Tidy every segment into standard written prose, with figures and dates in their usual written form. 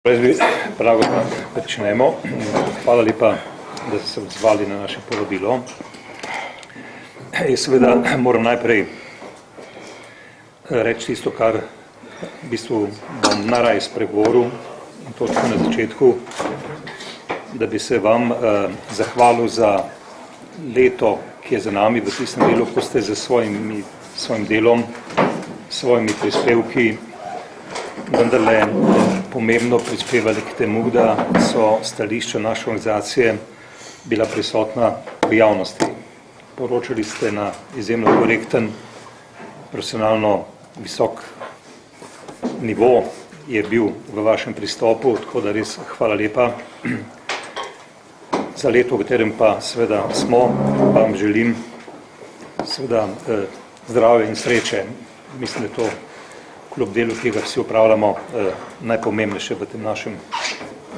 Prav, začnemo. Hvala lepa, da ste se odzvali na naše povabilo. Jaz seveda moram najprej reči tisto, kar v bistvu bom najraje spregovoril, in to tako na začetku, da bi se vam zahvalil za leto, ki je za nami v tistem delu, ko ste za svojim delom, svojimi prispevki vendarle pomembno prispevali k temu, da so stališča naše organizacije bila prisotna v javnosti. Poročali ste na izjemno korekten, profesionalno visok nivo je bil v vašem pristopu, tako da res hvala lepa. Za leto, v katerem pa seveda smo, vam želim seveda zdravje in sreče. Mislim, da je to kljub delu, ki ga vsi upravljamo, najpomembnejše v tem našem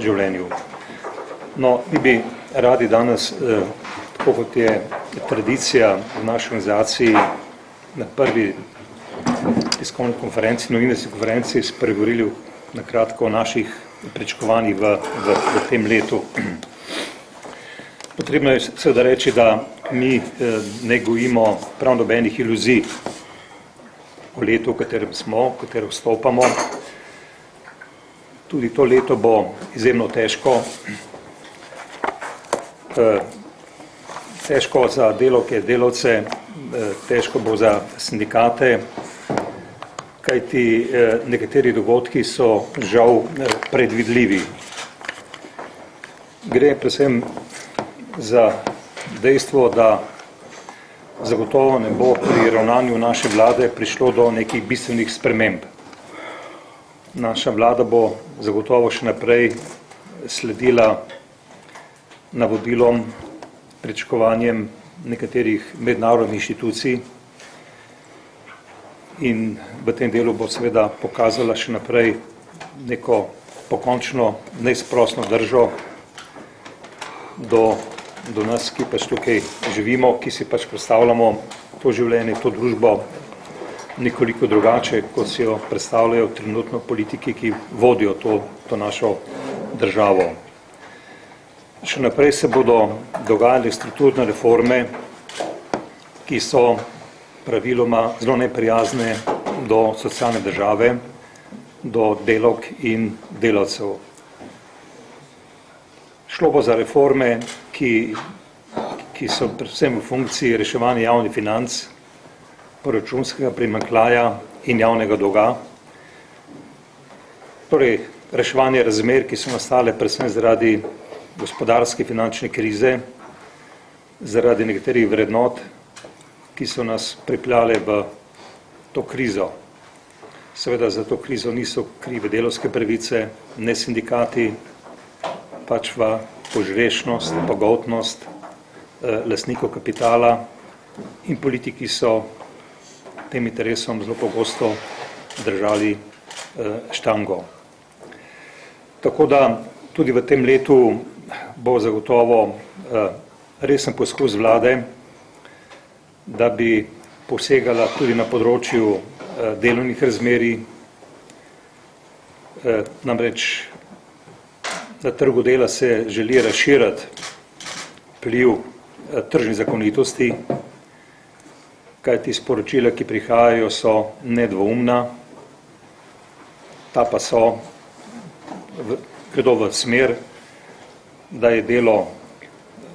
življenju. No, mi bi radi danes, tako kot je tradicija v naši organizaciji, na prvi tiskovni konferenci, novinarski konferenci, spregovorili na kratko o naših pričakovanjih v tem letu. Potrebno je seveda reči, da mi ne gojimo prav nobenih iluzij o letu, v katerem smo, v katerem vstopamo. Tudi to leto bo izjemno težko. Težko za delavke, delavce, težko bo za sindikate, kajti nekateri dogodki so žal predvidljivi. Gre predvsem za dejstvo, da zagotovo ne bo pri ravnanju naše vlade prišlo do nekih bistvenih sprememb. Naša vlada bo zagotovo še naprej sledila navodilom, pričakovanjem nekaterih mednarodnih inštitucij in v tem delu bo seveda pokazala še naprej neko pokončno neizprosno držo do nas, ki pač tukaj živimo, ki si pač predstavljamo to življenje, to družbo nekoliko drugače, kot si jo predstavljajo trenutno politiki, ki vodijo to našo državo. Še naprej se bodo dogajale strukturne reforme, ki so praviloma zelo neprijazne do socialne države, do delavk in delavcev. Šlo bo za reforme, ki so predvsem v funkciji reševanja javnih financ, proračunskega primanjkljaja in javnega dolga. Torej, reševanje razmer, ki so nastale predvsem zaradi gospodarske finančne krize, zaradi nekaterih vrednot, ki so nas pripeljale v to krizo. Seveda za to krizo niso krive delavske pravice, ne sindikati, pač v požrešnost, pogoltnost lastnikov kapitala in politiki so tem interesom zelo pogosto držali štango. Tako da tudi v tem letu bo zagotovo resen poskus vlade, da bi posegala tudi na področju delovnih razmerij, namreč na trgu dela se želi razširiti vpliv tržnih zakonitosti, kajti sporočila, ki prihajajo, so nedvoumna, ta pa gredo v smer, da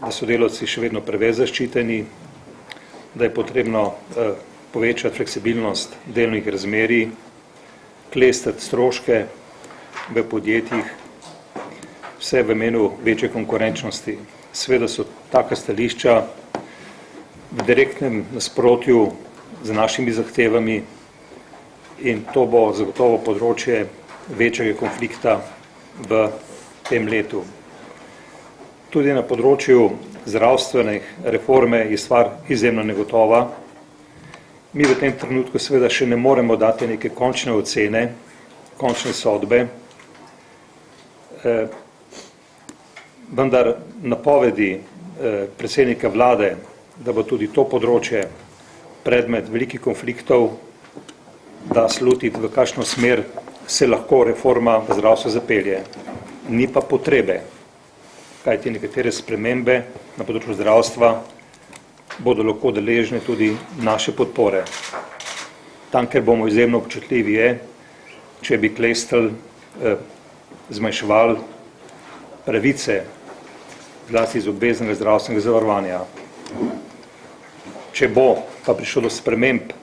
so delavci še vedno preveč zaščiteni, da je potrebno povečati fleksibilnost delovnih razmerij, klestiti stroške v podjetjih, vse v imenu večje konkurenčnosti. Seveda so taka stališča v direktnem nasprotju z našimi zahtevami in to bo zagotovo področje večjega konflikta v tem letu. Tudi na področju zdravstvene reforme je stvar izjemno negotova. Mi v tem trenutku seveda še ne moremo dati neke končne ocene, končne sodbe, vendar napovedi predsednika vlade, da bo tudi to področje predmet velikih konfliktov, da slutiti v kakšno smer se lahko reforma v zdravstvu zapelje. Ni pa potrebe, kajti nekatere spremembe na področju zdravstva bodo lahko deležne tudi naše podpore. Tam, ker bomo izjemno občutljivi, je, če bi klestelj zmanjševali pravice zlasti iz obveznega zdravstvenega zavarovanja. Če bo pa prišlo do sprememb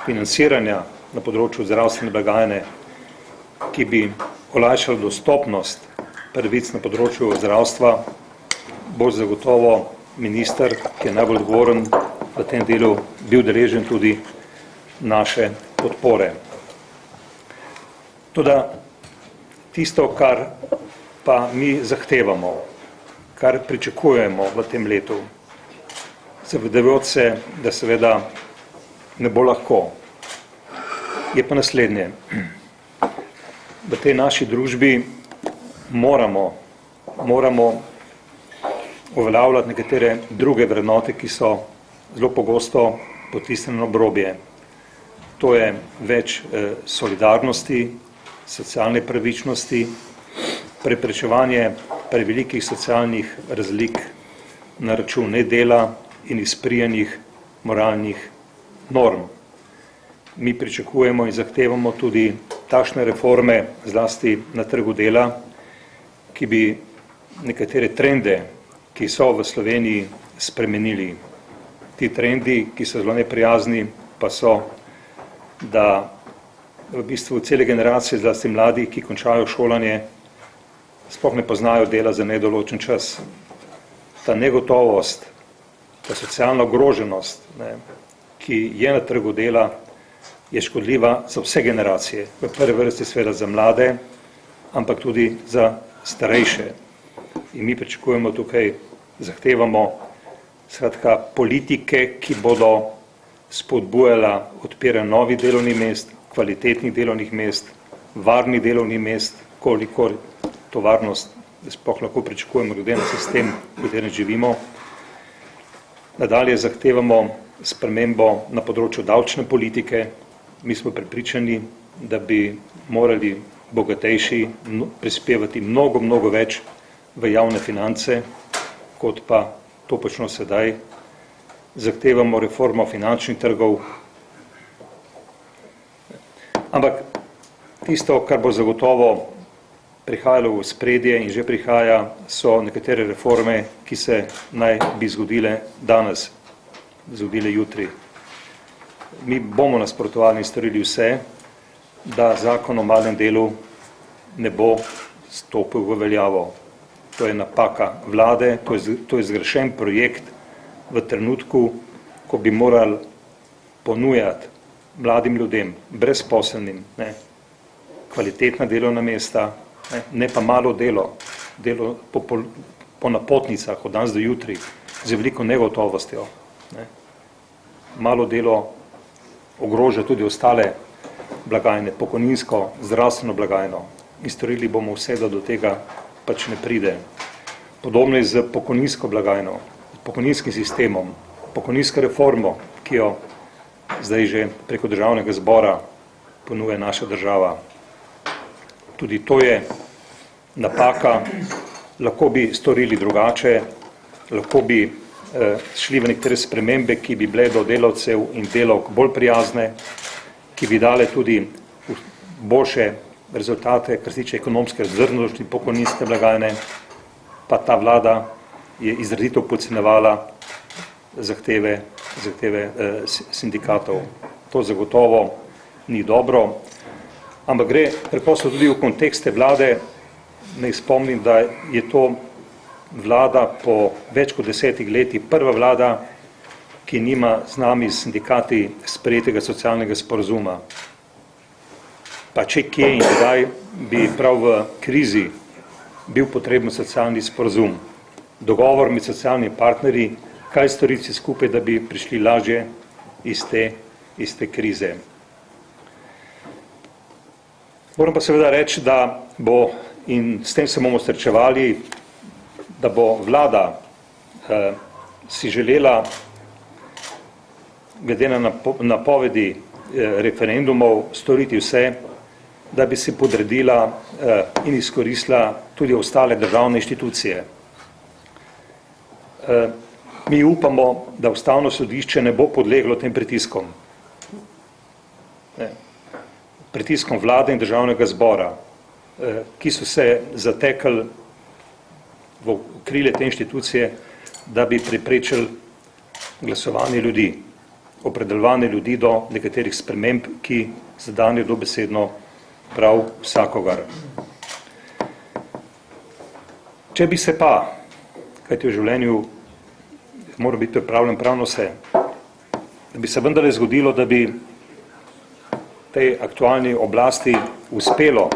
financiranja na področju zdravstvene blagajne, ki bi olajšali dostopnost pravic na področju zdravstva, bo zagotovo minister, ki je najbolj odgovoren v tem delu, bil deležen tudi naše podpore. Toda tisto, kar pa mi zahtevamo, kar pričakujemo v tem letu, zavedajoč se, da seveda ne bo lahko, je pa naslednje. V tej naši družbi moramo uveljavljati nekatere druge vrednote, ki so zelo pogosto potisnjene na obrobje. To je več solidarnosti, socialne pravičnosti, preprečevanje prevelikih socialnih razlik na račun nedela in izprijenih moralnih norm. Mi pričakujemo in zahtevamo tudi takšne reforme, zlasti na trgu dela, ki bi nekatere trende, ki so v Sloveniji, spremenili. Ti trendi, ki so zelo neprijazni, pa so, da v bistvu cele generacije, zlasti mladih, ki končajo šolanje, sploh ne poznajo dela za nedoločen čas. Ta negotovost, ta socialna ogroženost, ki je na trgu dela, je škodljiva za vse generacije. V prvi vrsti seveda za mlade, ampak tudi za starejše. In mi pričakujemo tukaj, zahtevamo skratka politike, ki bodo spodbujala odpiranje novih delovnih mest, kvalitetnih delovnih mest, varnih delovnih mest, kolikor to varnost sploh lahko pričakujemo glede na sistem, v katerem živimo. Nadalje zahtevamo spremembo na področju davčne politike. Mi smo prepričani, da bi morali bogatejši prispevati mnogo več v javne finance, kot pa to počno sedaj. Zahtevamo reformo finančnih trgov. Ampak tisto, kar bo zagotovo prihajalo v spredje in že prihaja, so nekatere reforme, ki se naj bi zgodile danes, zgodile jutri. Mi bomo nasprotovali in storili vse, da zakon o malem delu ne bo stopil v veljavo. To je napaka vlade, to je zgrešen projekt v trenutku, ko bi morali ponujati mladim ljudem, brezposelnim, kvalitetna delovna mesta, ne pa malo delo po napotnicah od danes do jutri, z veliko negotovostjo. Malo delo ogroža tudi ostale blagajne, pokojninsko, zdravstveno blagajno. In storili bomo vse, da do tega pač ne pride. Podobno je z pokojninsko blagajno, pokojninskim sistemom, pokojninsko reformo, ki jo zdaj že preko državnega zbora ponuja naša država. Tudi to je napaka, lahko bi storili drugače, lahko bi šli v nekatere spremembe, ki bi bile do delavcev in delavk bolj prijazne, ki bi dale tudi boljše rezultate, kar se tiče ekonomske vzdržnosti pokojninske blagajne, pa ta vlada je izrazito podcenjevala zahteve sindikatov. To zagotovo ni dobro, ampak gre preprosto tudi v kontekste vlade. Naj spomnim, da je to vlada po več kot 10 letih, prva vlada, ki nima z nami sindikati sprejetega socialnega sporazuma. Pa če kje in kdaj bi prav v krizi bil potreben socialni sporazum, dogovor med socialnimi partnerji, kaj storiti skupaj, da bi prišli lažje iz te krize. Moram pa seveda reči, da bo, in s tem se bomo srečevali, da bo vlada si želela, glede na napovedi referendumov, storiti vse, da bi se podredila in izkoristila tudi ostale državne inštitucije. Mi upamo, da Ustavno sodišče ne bo podleglo tem pritiskom. Pritiskom vlade in državnega zbora, ki so se zatekli v okrilje te inštitucije, da bi preprečili glasovanje ljudi, opredeljevanje ljudi do nekaterih sprememb, ki zadanje dobesedno prav vsakogar. Če bi se pa, kajti v življenju mora biti pripravljen pravno vse, da bi se vendarle zgodilo, da bi tej aktualni oblasti uspelo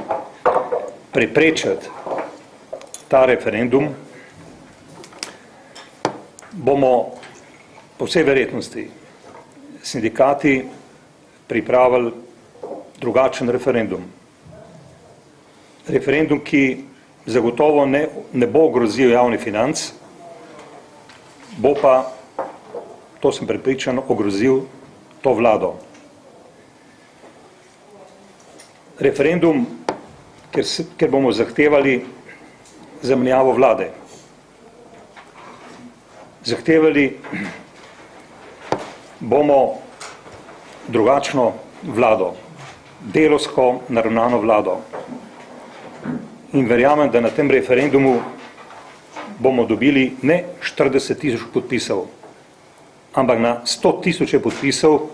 preprečiti ta referendum, bomo po vsej verjetnosti sindikati pripravili drugačen referendum. Referendum, ki zagotovo ne bo grozil javnih financ, bo pa, to sem prepričan, ogrozil to vlado. Referendum, ker bomo zahtevali zamenjavo vlade. Zahtevali bomo drugačno vlado, delovsko naravnano vlado. In verjamem, da na tem referendumu bomo dobili ne 40 tisoč podpisov, ampak na 100 tisoče podpisov,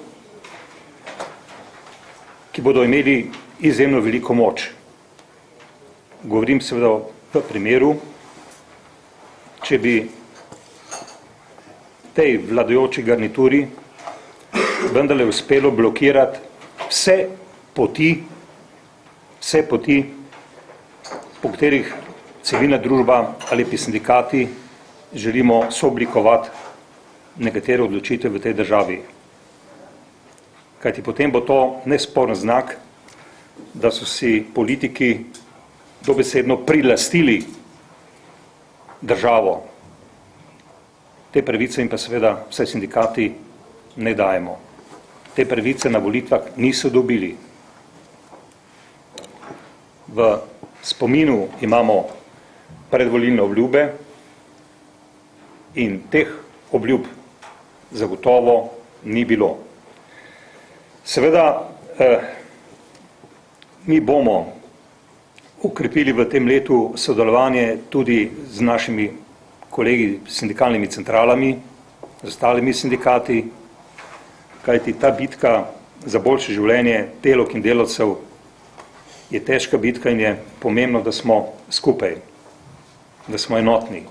ki bodo imeli izjemno veliko moč. Govorim seveda v primeru, če bi tej vladajoči garnituri vendarle uspelo blokirati vse poti, po katerih civilna družba ali pa sindikati želimo sooblikovati nekatere odločitve v tej državi. Kajti potem bo to nesporen znak, da so si politiki dobesedno prilastili državo. Te pravice in pa seveda vse sindikati ne dajemo. Te pravice na volitvah niso dobili. V spominu imamo predvolilne obljube in teh obljub zagotovo ni bilo. Seveda, mi bomo ukrepili v tem letu sodelovanje tudi z našimi kolegi sindikalnimi centralami, z ostalimi sindikati, kajti ta bitka za boljše življenje delavk in delavcev je težka bitka in je pomembno, da smo skupaj, da smo enotni,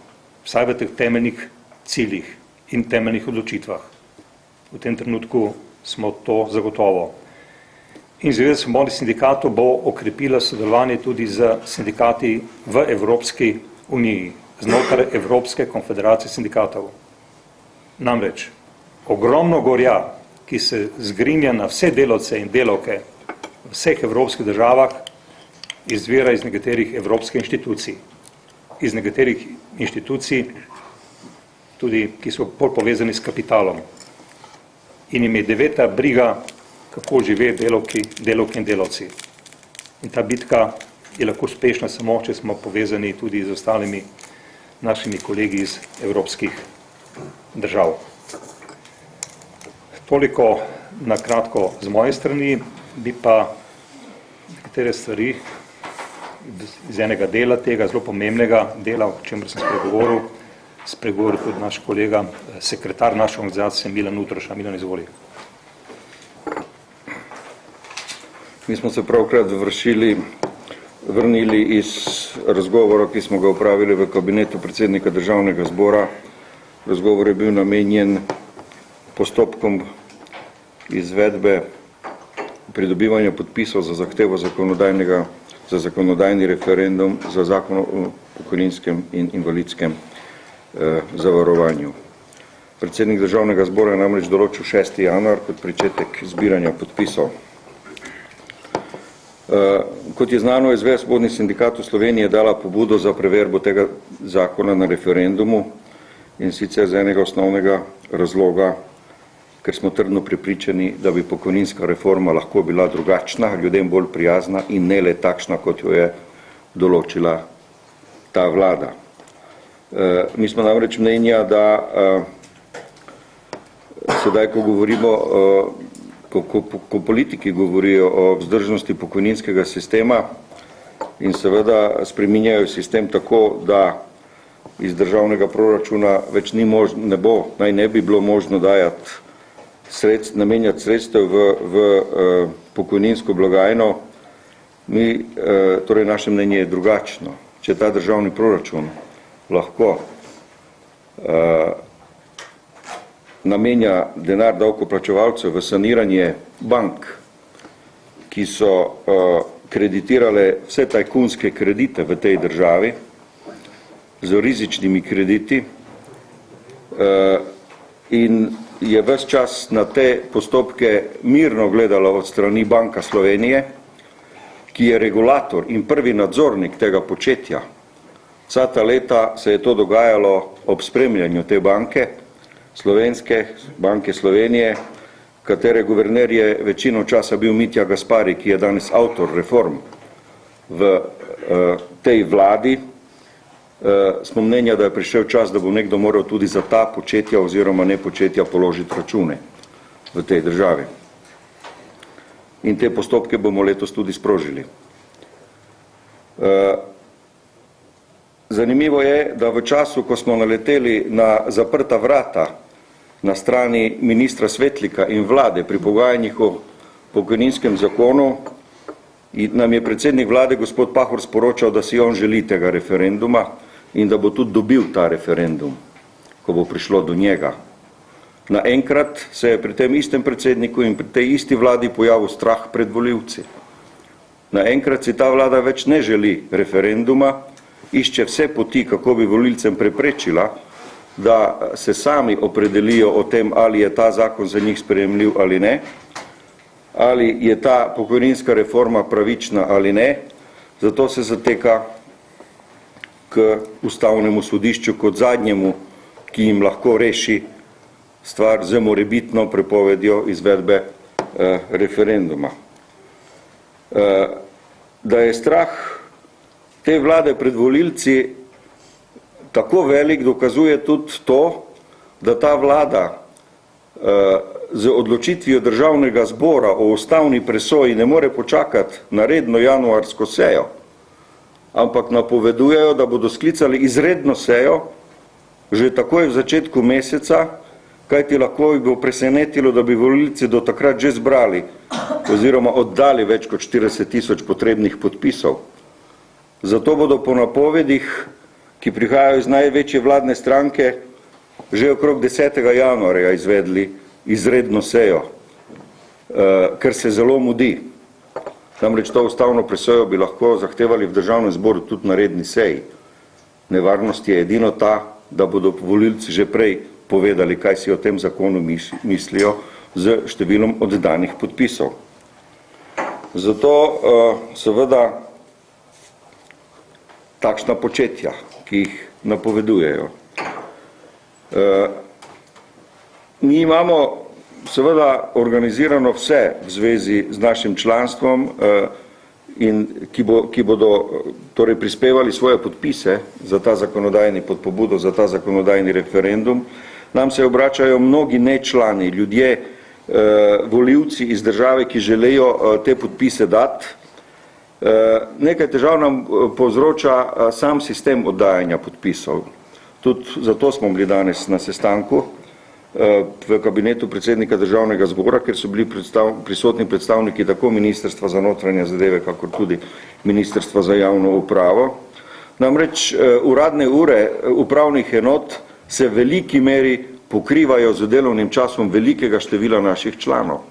vsaj v teh temeljnih ciljih in temeljnih odločitvah. V tem trenutku smo to zagotovo. In Zveza svobodnih sindikatov bo okrepila sodelovanje tudi z sindikati v Evropski uniji, znotraj Evropske konfederacije sindikatov. Namreč, ogromno gorja, ki se zgrinja na vse delavce in delavke v vseh evropskih državah, izvira iz nekaterih evropskih inštitucij. Iz nekaterih inštitucij, tudi, ki so bolj povezani s kapitalom. In jim je deveta briga, kako žive delavke in delavci. In ta bitka je lahko uspešna samo, če smo povezani tudi z ostalimi našimi kolegi iz evropskih držav. Toliko na kratko z moje strani, bi pa nekatere stvari iz enega dela tega, zelo pomembnega dela, o čemer sem spregovoril tudi naš kolega, sekretar naše organizacije Milan Utroša. Milan, izvoli. Mi smo se pravkrat vrnili iz razgovora, ki smo ga opravili v kabinetu predsednika Državnega zbora. Razgovor je bil namenjen postopkom izvedbe pridobivanja podpisov za zahtevo za zakonodajni referendum za zakon o pokojninskem in invalidskem zavarovanju. Predsednik Državnega zbora je namreč določil 6. januar kot pričetek zbiranja podpisov. Kot je znano, je Zveza svobodnih sindikatov Slovenije dala pobudo za preverbo tega zakona na referendumu in sicer z enega osnovnega razloga, ker smo trdno prepričani, da bi pokojninska reforma lahko bila drugačna, ljudem bolj prijazna in ne le takšna, kot jo je določila ta vlada. Mi smo namreč mnenja, da sedaj, ko govorimo, ko politiki govorijo o vzdržnosti pokojninskega sistema in seveda spreminjajo sistem tako, da iz državnega proračuna več naj ne bi bilo možno dajati namenjati sredstev v pokojninsko blagajno, torej naše mnenje je drugačno. Če ta državni proračun lahko namenja denar davkoplačevalcev v saniranje bank, ki so kreditirale vse tajkunske kredite v tej državi, z rizičnimi krediti, in je ves čas na te postopke mirno gledala od strani Banka Slovenije, ki je regulator in prvi nadzornik tega početja. Vsa ta leta se je to dogajalo ob spremljanju te banke, Slovenske banke Slovenije, katere guverner je večino časa bil Mitja Gaspari, ki je danes avtor reform v tej vladi. Smo mnenja, da je prišel čas, da bo nekdo moral tudi za ta početja oziroma nepočetja položiti račune v tej državi. In te postopke bomo letos tudi sprožili. Zanimivo je, da v času, ko smo naleteli na zaprta vrata na strani ministra Svetlika in vlade pri pogajanjih o pokojninskem zakonu, nam je predsednik vlade gospod Pahor sporočal, da si on želi tega referenduma in da bo tudi dobil ta referendum, ko bo prišlo do njega. Naenkrat se je pri tem istem predsedniku in pri tej isti vladi pojavil strah pred volivci. Naenkrat si ta vlada več ne želi referenduma, išče vse poti, kako bi volilcem preprečila, da se sami opredelijo o tem, ali je ta zakon za njih sprejemljiv ali ne, ali je ta pokojninska reforma pravična ali ne, zato se zateka k ustavnemu sodišču kot zadnjemu, ki jim lahko reši stvar z morebitno prepovedjo izvedbe referenduma. Da je strah te vlade pred volilci tako velik, dokazuje tudi to, da ta vlada z odločitvijo državnega zbora o ustavni presoji ne more počakati na redno januarsko sejo, ampak napovedujejo, da bodo sklicali izredno sejo že takoj v začetku meseca, kajti lahko bi bo presenetilo, da bi volilci do takrat že zbrali oziroma oddali več kot 40.000 potrebnih podpisov. Zato bodo po napovedih, ki prihajajo iz največje vladne stranke, že okrog 10. januarja izvedli izredno sejo, ker se zelo mudi. Namreč to ustavno presojo bi lahko zahtevali v državnem zboru tudi na redni seji. Nevarnost je edino ta, da bodo volilci že prej povedali, kaj si o tem zakonu mislijo z številom oddanih podpisov. Zato seveda takšna početja, ki jih napovedujejo. Mi imamo seveda organizirano vse v zvezi z našim članstvom, ki bodo torej prispevali svoje podpise za ta zakonodajni podpobudo, za ta zakonodajni referendum. Nam se obračajo mnogi nečlani, ljudje, volivci iz države, ki želijo te podpise dati. Nekaj težav nam povzroča sam sistem oddajanja podpisov. Tudi zato smo bili danes na sestanku v kabinetu predsednika državnega zbora, ker so bili prisotni predstavniki tako Ministrstva za notranje zadeve, kakor tudi Ministrstva za javno upravo. Namreč uradne ure upravnih enot se v veliki meri pokrivajo z delovnim časom velikega števila naših članov.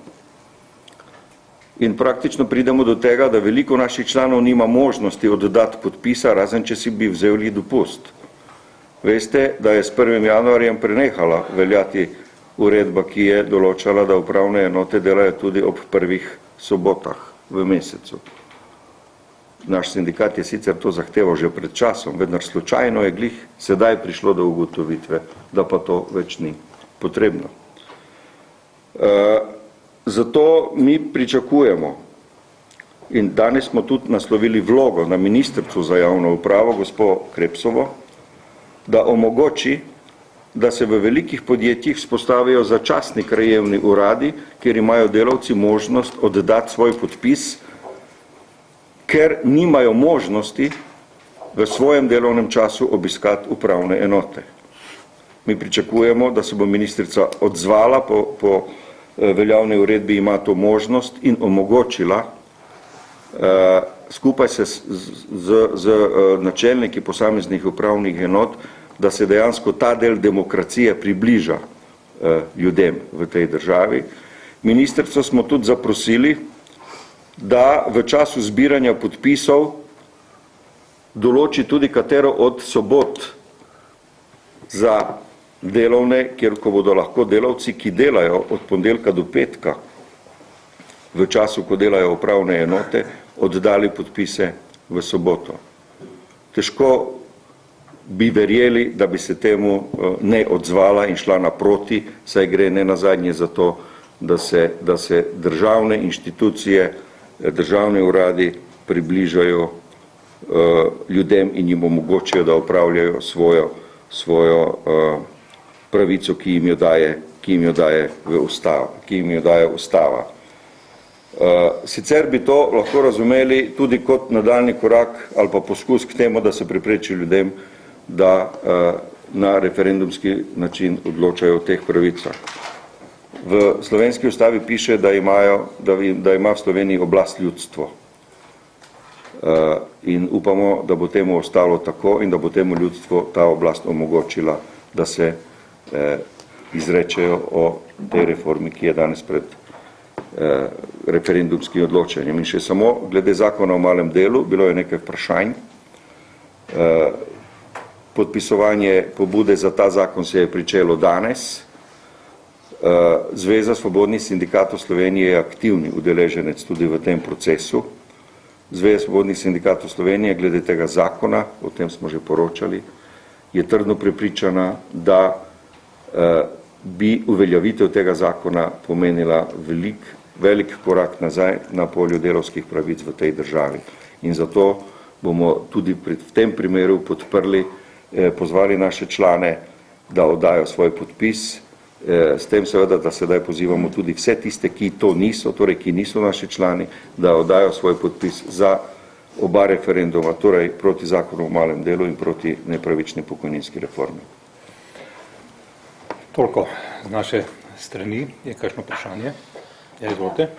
In praktično pridemo do tega, da veliko naših članov nima možnosti oddati podpisa, razen če si bi vzeli dopust. Veste, da je s 1. januarjem prenehala veljati uredba, ki je določala, da upravne enote delajo tudi ob prvih sobotah v mesecu. Naš sindikat je sicer to zahteval že pred časom, vendar slučajno je glih sedaj prišlo do ugotovitve, da pa to več ni potrebno. Zato mi pričakujemo, in danes smo tudi naslovili vlogo na ministrico za javno upravo, gospo Krepsovo, da omogoči, da se v velikih podjetjih spostavijo začasni krajevni uradi, kjer imajo delavci možnost oddati svoj podpis, ker nimajo možnosti v svojem delovnem času obiskati upravne enote. Mi pričakujemo, da se bo ministrica odzvala po veljavni uredbi, ima to možnost in omogočila skupaj z načelniki posameznih upravnih enot, da se dejansko ta del demokracije približa ljudem v tej državi. Ministrstvo smo tudi zaprosili, da v času zbiranja podpisov določi tudi katero od sobot za delovne, kjer ko bodo lahko delavci, ki delajo od ponedeljka do petka, v času, ko delajo upravne enote, oddali podpise v soboto. Težko bi verjeli, da bi se temu ne odzvala in šla naproti, saj gre ne nazadnje za to, da se državne inštitucije, državni uradi približajo ljudem in jim omogočijo, da opravljajo svojo pravico, ki jim jo daje ustava. Sicer bi to lahko razumeli tudi kot nadaljni korak ali pa poskus k temu, da se prepreči ljudem, da na referendumski način odločajo o teh pravicah. V slovenski ustavi piše, da ima v Sloveniji oblast ljudstvo. In upamo, da bo temu ostalo tako in da bo temu ljudstvo ta oblast omogočila, da se izrečejo o tej reformi, ki je danes pred referendumskim odločanjem. In še samo glede zakona o malem delu, bilo je nekaj vprašanj. Podpisovanje pobude za ta zakon se je pričelo danes. Zveza svobodnih sindikatov Slovenije je aktivni udeleženec tudi v tem procesu. Zveza svobodnih sindikatov Slovenije glede tega zakona, o tem smo že poročali, je trdno prepričana, da bi uveljavitev tega zakona pomenila velik korak nazaj na polju delavskih pravic v tej državi. In zato bomo tudi v tem primeru podprli, pozvali naše člane, da oddajo svoj podpis, s tem seveda, da sedaj pozivamo tudi vse tiste, ki to niso, torej ki niso naši člani, da oddajo svoj podpis za oba referenduma, torej proti zakonu o malem delu in proti nepravični pokojninski reformi. Toliko z naše strani. Je kakšno vprašanje? Ja, izvolite.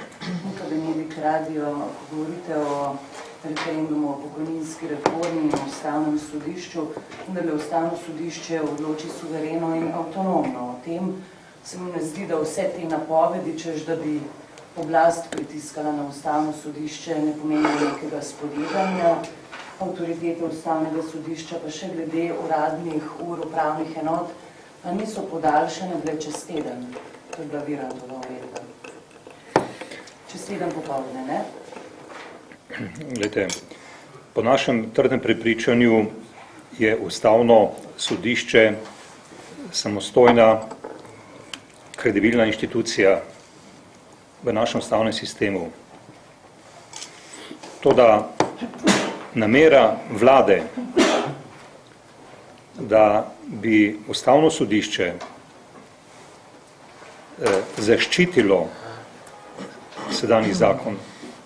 Akademik Radio, govorite o referendumu o pokojninski reformi in ustavnem sodišču, da bi ustavno sodišče odloči suvereno in avtonomno. O tem se mi ne zdi, da vse te napovedi, češ da bi oblast pritiskala na ustavno sodišče, ne pomeni nekega spodjedanja avtoritete ustavnega sodišča, pa še glede uradnih ur upravnih enot, pa niso podaljšane bile čez teden. To je bila Virantova uredba. Čez teden popoldne, ne? Glejte, po našem trdnem prepričanju je ustavno sodišče samostojna, kredibilna inštitucija v našem ustavnem sistemu. Toda namera vlade, da bi ustavno sodišče zaščitilo sedanji zakon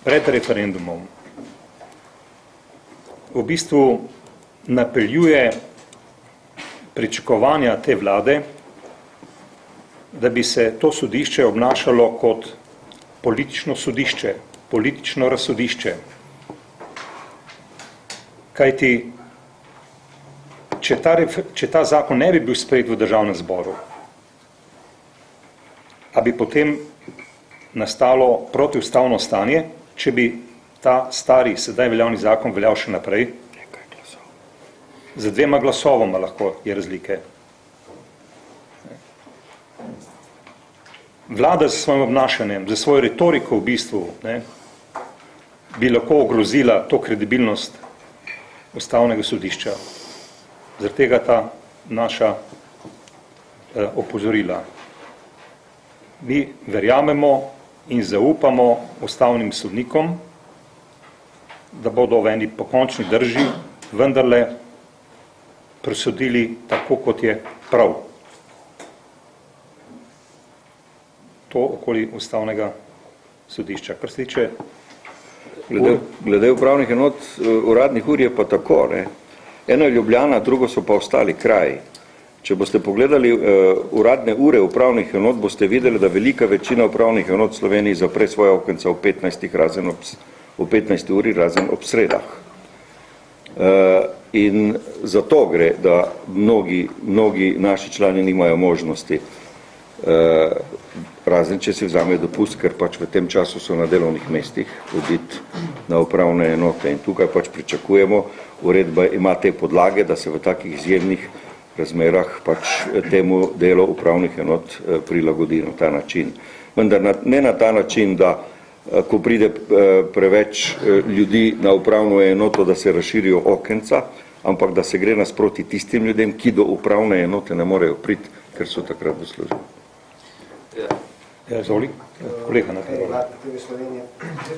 pred referendumom, v bistvu napeljuje pričakovanja te vlade, da bi se to sodišče obnašalo kot politično sodišče, politično razsodišče. Kajti, če ta zakon ne bi bil sprejet v državnem zboru, a bi potem nastalo protiustavno stanje, če bi ta stari, sedaj veljavni zakon veljal še naprej. Z 2 glasovoma lahko je razlike. Vlada z svojim obnašanjem, z svojo retoriko v bistvu, bi lahko ogrozila to kredibilnost ustavnega sodišča. Zaradi tega ta naša opozorila. Mi verjamemo in zaupamo ustavnim sodnikom, da bodo v eni pokončni drži vendarle presodili tako, kot je prav. To okoli ustavnega sodišča. Kar se tiče Glede upravnih enot, uradnih ur je pa tako, ne. Eno je Ljubljana, drugo so pa ostali kraji. Če boste pogledali uradne ure upravnih enot, boste videli, da velika večina upravnih enot v Sloveniji zapre svoje okence v 15 uri, razen ob sredah. In zato gre, da mnogi naši člani nimajo možnosti, razen če si vzamejo dopust, ker pač v tem času so na delovnih mestih, oditi na upravne enote. In tukaj pač pričakujemo, uredba ima te podlage, da se v takih izjemnih razmerah pač temu delo upravnih enot prilagodi na ta način. Vendar ne na ta način, da ko pride preveč ljudi na upravno enoto, da se razširijo okenca, ampak da se gre nasproti tistim ljudem, ki do upravne enote ne morejo priti, ker so takrat v službi. Izvoli, kolega na tej voli.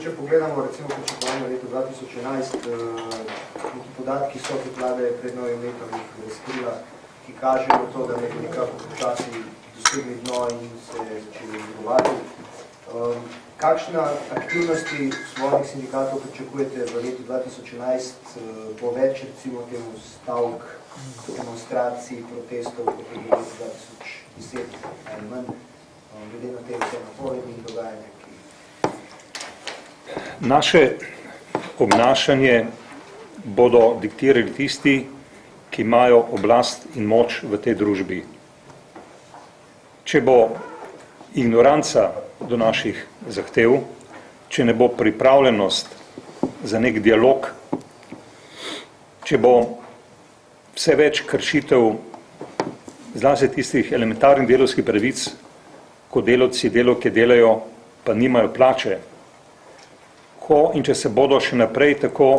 Če pogledamo recimo pričakovanje v letu 2011, neki podatki so, ki vlada je pred novim letom jih razkrila, ki kažejo to, da nekaj nekako počasi dosegli dno in se začeli zgodovati. Kakšne aktivnosti svojih sindikatov pričakujete v letu 2011 po več, recimo temu stavk, demonstracij, protestov, kot je bilo letu 2010 ali manj, glede na te vse napovednih dogajanja, Naše obnašanje bodo diktirali tisti, ki imajo oblast in moč v tej družbi. Če bo ignoranca do naših zahtev, če ne bo pripravljenost za nek dialog, če bo vse več kršitev zlasti tistih elementarnih delovskih pravic, ko delavci delavke delajo, pa nimajo plače, ko in če se bodo še naprej tako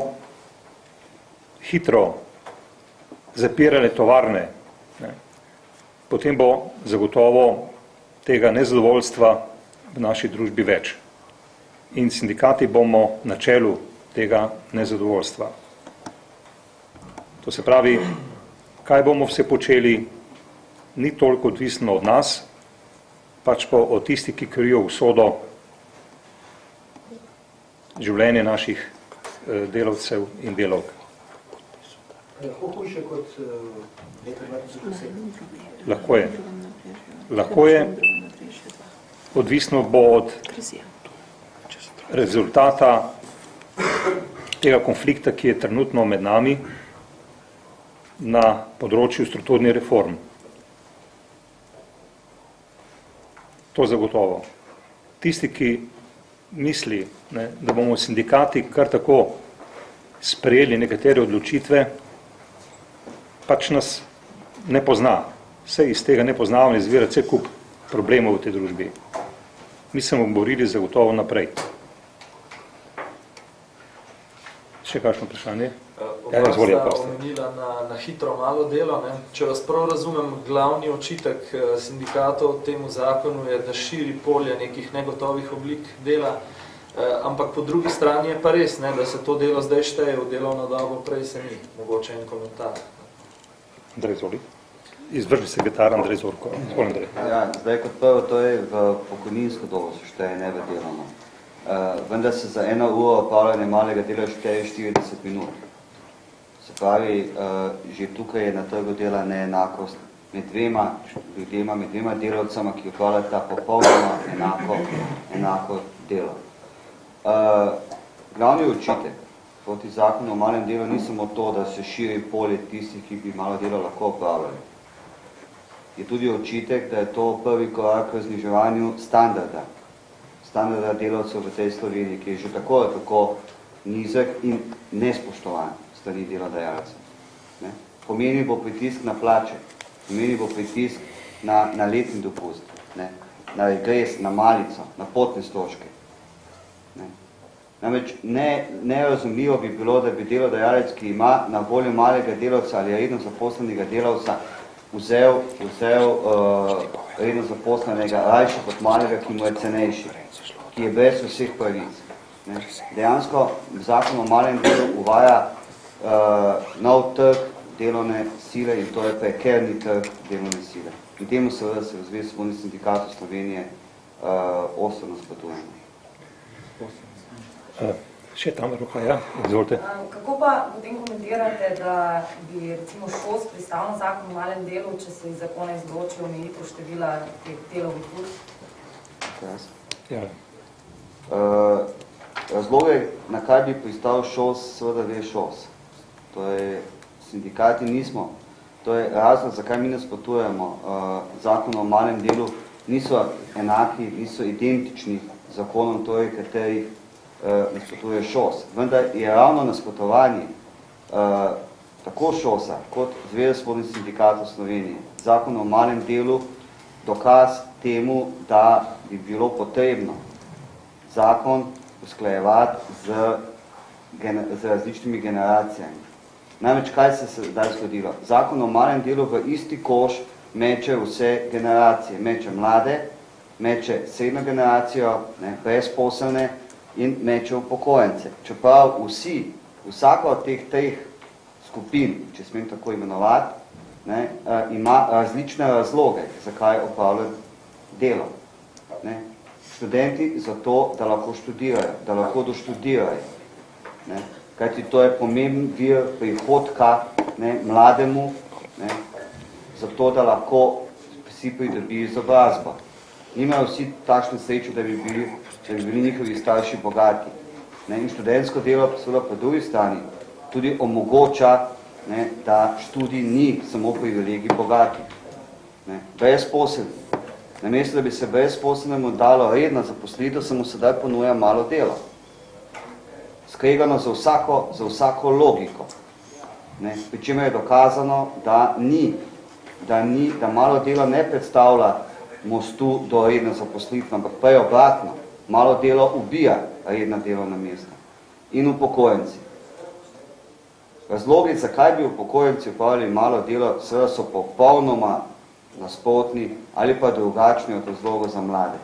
hitro zapirale tovarne, potem bo zagotovo tega nezadovoljstva v naši družbi več. In sindikati bomo na čelu tega nezadovoljstva. To se pravi, kaj bomo vse počeli, ni toliko odvisno od nas, pač pa od tistih, ki krijo usodo življenje naših delavcev in delavk. lahko hujše kot leta 2007? Lahko je. Lahko je. Odvisno bo od rezultata tega konflikta, ki je trenutno med nami na področju strukturnih reform. To zagotovo. Tisti, ki misli, da bomo sindikati kar tako sprejeli nekatere odločitve, pač nas ne pozna. Vse iz tega nepoznavanja izvira cel kup problemov v tej družbi. Mi se bomo borili zagotovo naprej. Še kakšno vprašanje? Oba sta omenila na hitro malo delo. Če vas prav razumem, glavni očitek sindikatov temu zakonu je, da širi polje nekih negotovih oblik dela, ampak po drugi strani je pa res, da se to delo zdaj šteje v delovno dobo, prej se ni. Mogoče en komentar. Andrej Zoli. Izvršni sekretar Andrej Zorko. Ja, zdaj kot prvo, to je v pokojninsko dobo se šteje, ne v delovno. Vendar se za 1 uro opravljanja malega dela šteje 40 minut. Se pravi, že tukaj je na trgu dela neenakost med dvema delavcama, ki opravljata popolnoma enako delo. Glavni očitek proti zakonu o malem delu ni samo to, da se širi polje tistih, ki bi malo delo lahko opravljali. Je tudi očitek, da je to prvi korak k zniževanju standarda delavcev v tej Sloveniji, ki je že tako nizek in nespoštovan strani delodajalcev. Pomeni bo pritisk na plače, pomeni bo pritisk na letni dopust, na regres, na malico, na potne stroške. Namreč nerazumljivo bi bilo, da bi delodajalec, ki ima na voljo malega delavca ali redno zaposlenega delavca, vzel redno zaposlenega rajše kot malega, ki mu je cenejši, ki je brez vseh pravic. Dejansko zakon o malem delu uvaja nov trg delovne sile in to je prekerni trg delovne sile. In temu seveda se v Zvezi svobodnih sindikatov Slovenije ostro nasprotujemo. Še tam roka, ja, izvolite. Kako pa potem komentirate, da bi recimo ŠOS pristal na zakon o malem delu, če se iz zakona izloči omejitev števila teh delovnih ur? Ja. Razloge, na kaj bi pristal ŠOS, seveda ve ŠOS. To je, sindikati nismo. To je razlog, zakaj mi nasprotujemo zakonu o malem delu, niso enaki, niso identični zakonom, torej katerih nasprotuje ŠOS. Vendar je ravno nasprotovanje tako ŠOS-a kot Zveze svobodnih sindikatov Slovenije, zakon o malem delu, dokaz temu, da bi bilo potrebno zakon usklajevati z različnimi generacijami. Namreč, kaj se je zdaj zgodilo? Zakon o malem delu v isti koš meče vse generacije. Meče mlade, meče srednjo generacijo, brezposelne in meče upokojence. Čeprav vsaka od teh treh skupin, če smem tako imenovati, ima različne razloge, zakaj opravljajo delo. Študenti zato, da lahko študirajo, da lahko doštudirajo. Kajti to je pomemben vir prihodka mlademu, zato, da lahko vsi pridobijo izobrazbo. Nimajo vsi takšno srečo, da bi bili njihovi starši bogati. In študentsko delo seveda po drugi strani tudi omogoča, da študij ni samo privilegij bogati. Brezposelni. Namesto, da bi se brezposelnemu dalo redna zaposlitev, se mu sedaj ponuja malo delo. Skregano za vsako logiko. Pri čemer je dokazano, da malo delo ne predstavlja mostu do redne zaposlitve, ampak prej obratno. Malo delo ubija redna delovna mesta. In upokojenci. Razlogi, zakaj bi upokojenci upravljali malo delo, seveda so popolnoma nasprotni ali pa drugačni od razlogov za mlade.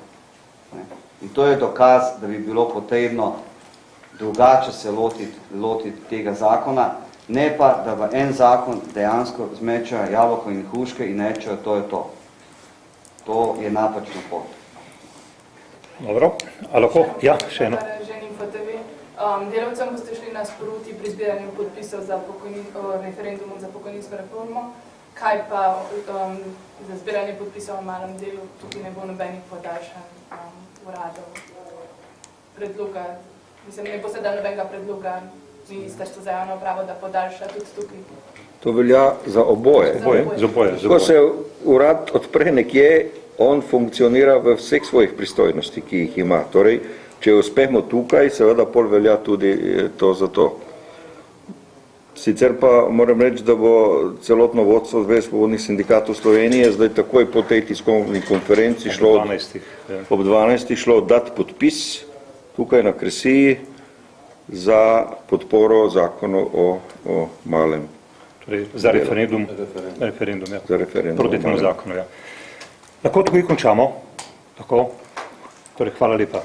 In to je dokaz, da bi bilo potrebno drugače se lotiti tega zakona, ne pa, da v en zakon dejansko zmečajo jabolko in hruške in rečejo, to je to. To je napačna pot. Dobro, a lahko? Ja, še eno. Delavcem boste šli nasproti pri zbiranju podpisov za referendum za pokojninsko reformo, kaj pa za zbiranje podpisov o malem delu, tukaj ne bo nobenih podaljšanj uradov predloga. Mislim, ne bo se dal nobenega predloga Ministrstva za javno upravo, da podaljša tudi tukaj. To velja za oboje. Ko se urad odpre nekje, on funkcionira v vseh svojih pristojnosti, ki jih ima. Torej, če uspemo tukaj, seveda pol velja tudi to za to. Sicer pa moram reči, da bo celotno vodstvo Zveze svobodnih sindikatov Slovenije zdaj takoj po tej tiskovni konferenci ob 12. šlo dati podpis tukaj na Kresiji za podporo zakonu o malem. Torej, za referendum, ja. Za referendum. Proti temu zakonu, ja. Lahko tukaj končamo. Tako. Torej, hvala lepa.